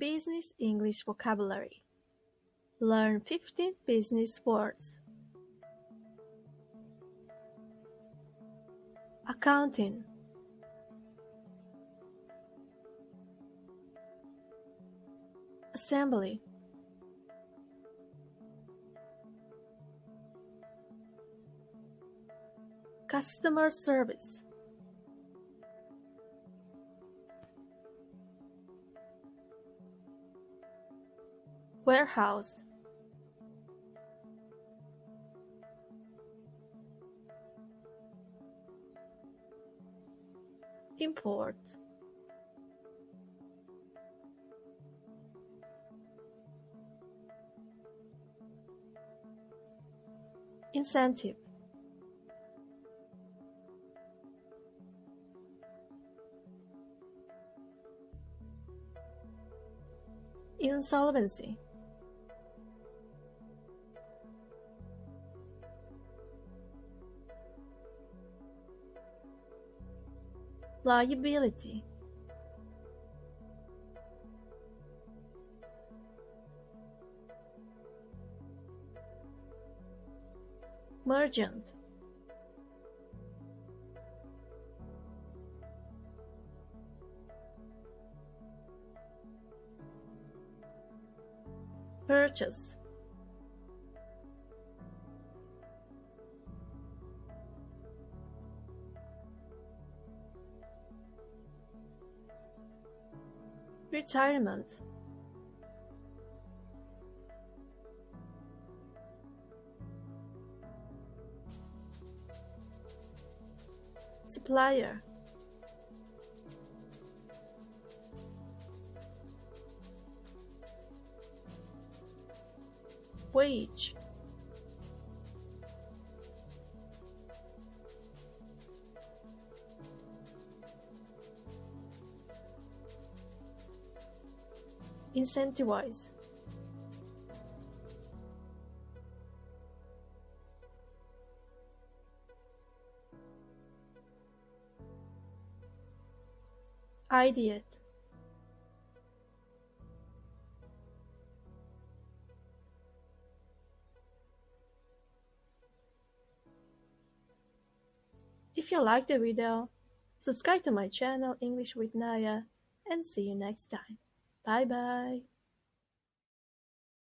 Business English vocabulary. Learn 15 business words. Accounting. Assembly. Customer service. Warehouse. Import. Incentive. Insolvency. Liability. Merchant. Purchase. Retirement. Supplier. Wage. Incentivize. Ideate. If you liked the video, subscribe to my channel English with Naya and see you next time. Bye bye.